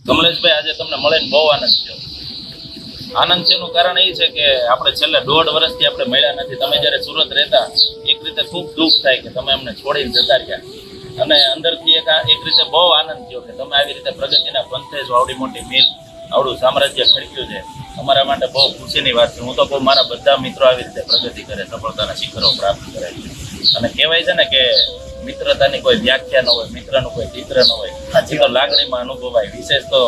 કમલેશભાઈ, આજે તમને મળીને બહુ આનંદ થયો. આનંદ થયાનું કારણ એ છે કે આપણે છેલ્લે 1.5 વર્ષથી આપણે મળ્યા નથી. તમે જ્યારે સુરત રહેતા, એક રીતે ખૂબ દુઃખ થાય કે તમે અમને છોડીને જતા રહ્યા, અને અંદરથી એક રીતે બહુ આનંદ થયો કે તમે આવી રીતે પ્રગતિના પંથે જો આવડી મોટી મિલ, આવડું સામ્રાજ્ય ખડક્યું છે. અમારા માટે બહુ ખુશીની વાત છે. હું તો કહું, મારા બધા મિત્રો આવી રીતે પ્રગતિ કરે, સફળતાના શિખરો પ્રાપ્ત કરે. અને કહેવાય છે ને કે મિત્રતાની કોઈ વ્યાખ્યા ન હોય, મિત્રનું કોઈ ચિત્ર ન હોય, સાચી તો લાગણીમાં અનુભવાય. વિશેષ તો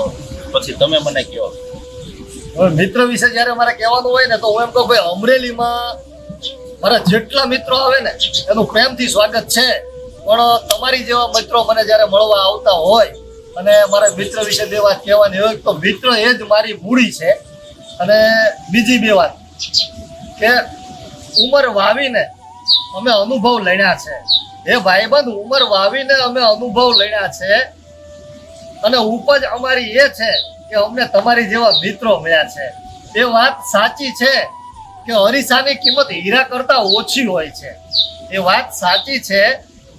પછી તમે મને કહો. હવે મિત્ર વિશે જ્યારે મારે કહેવાનું હોય ને, તો હું એમ કહું, ભાઈ અમરેલીમાં મારા જેટલા મિત્રો આવે ને એનું પ્રેમથી સ્વાગત છે. પણ તમારી જેવા મિત્રો મને જ્યારે મળવા આવતા હોય અને મારા મિત્ર વિશે બે વાત કહેવાની હોય, તો મિત્ર એ જ મારી મૂડી છે. અને બીજી બે વાત કે ઉંમર વાવીને અમે અનુભવ લણ્યા છે. એ ભાઈબંધ, ઉંમર વાવીને અમે અનુભવ લણ્યા છે. અને ઉપજ અમારી એ છે કે અમને તમારી જેવા મિત્રો મળ્યા છે. એ વાત સાચી છે કે અરીસાની કિંમત હીરા કરતા ઓછી હોય છે. એ વાત સાચી છે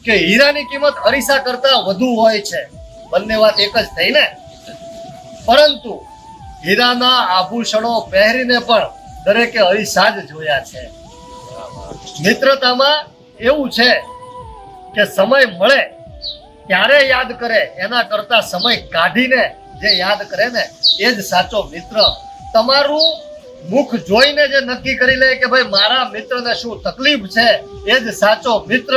કે હીરાની કિંમત અરીસા કરતા વધુ હોય છે. બંને વાત એક જ થઈ ને. પરંતુ હીરાના આભૂષણો પહેરીને પણ દરેકે અરીસા જ જોયા છે. મિત્રતામાં એવું છે કે સમય મળે ત્યારે યાદ કરે, એના કરતા સમય કાઢીને જે યાદ કરે ને એ જ સાચો મિત્ર. તમારું મુખ જોઈને જે નક્કી કરી લે કે ભાઈ મારા મિત્રને શું તકલીફ છે, એ જ સાચો મિત્ર.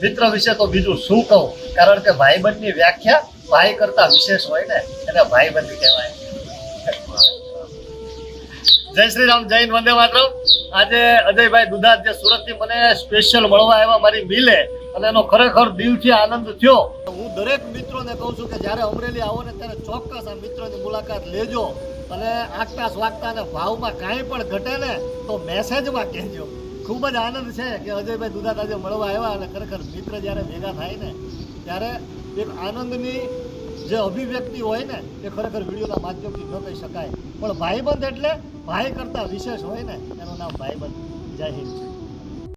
મિત્ર વિશે તો બીજું શું કહું, કારણ કે ભાઈબંધની વ્યાખ્યા ભાઈ કરતા વિશેષ હોય ને, એને ભાઈબંધ કહેવાય. જય શ્રી રામ, જય હિન્દ, વંદે માતરમ. આજે અજયભાઈ દુધાત જે સુરતથી મને સ્પેશિયલ મળવા આવ્યા મારી મિલે, અને એનો ખરેખર દિલથી આનંદ થયો. હું દરેક મિત્રોને કહું છું કે જ્યારે અમરેલી આવો ને ત્યારે ચોક્કસ આ મિત્રોની મુલાકાત લેજો. અને આગતા સ્વાગતા અને ભાવમાં કાંઈ પણ ઘટે ને તો મેસેજમાં કહેજો. ખૂબ જ આનંદ છે કે અજયભાઈ દુધાત આજે મળવા આવ્યા, અને ખરેખર મિત્ર જ્યારે ભેગા થાય ને ત્યારે એક આનંદની જે અભિવ્યક્તિ હોય ને એ ખરેખર વિડીયોના માધ્યમથી ન કહી શકાય. પણ ભાઈબંધ એટલે ભાઈ કરતાં વિશેષ હોય ને, એનું નામ ભાઈબંધ. જય હિન્દ.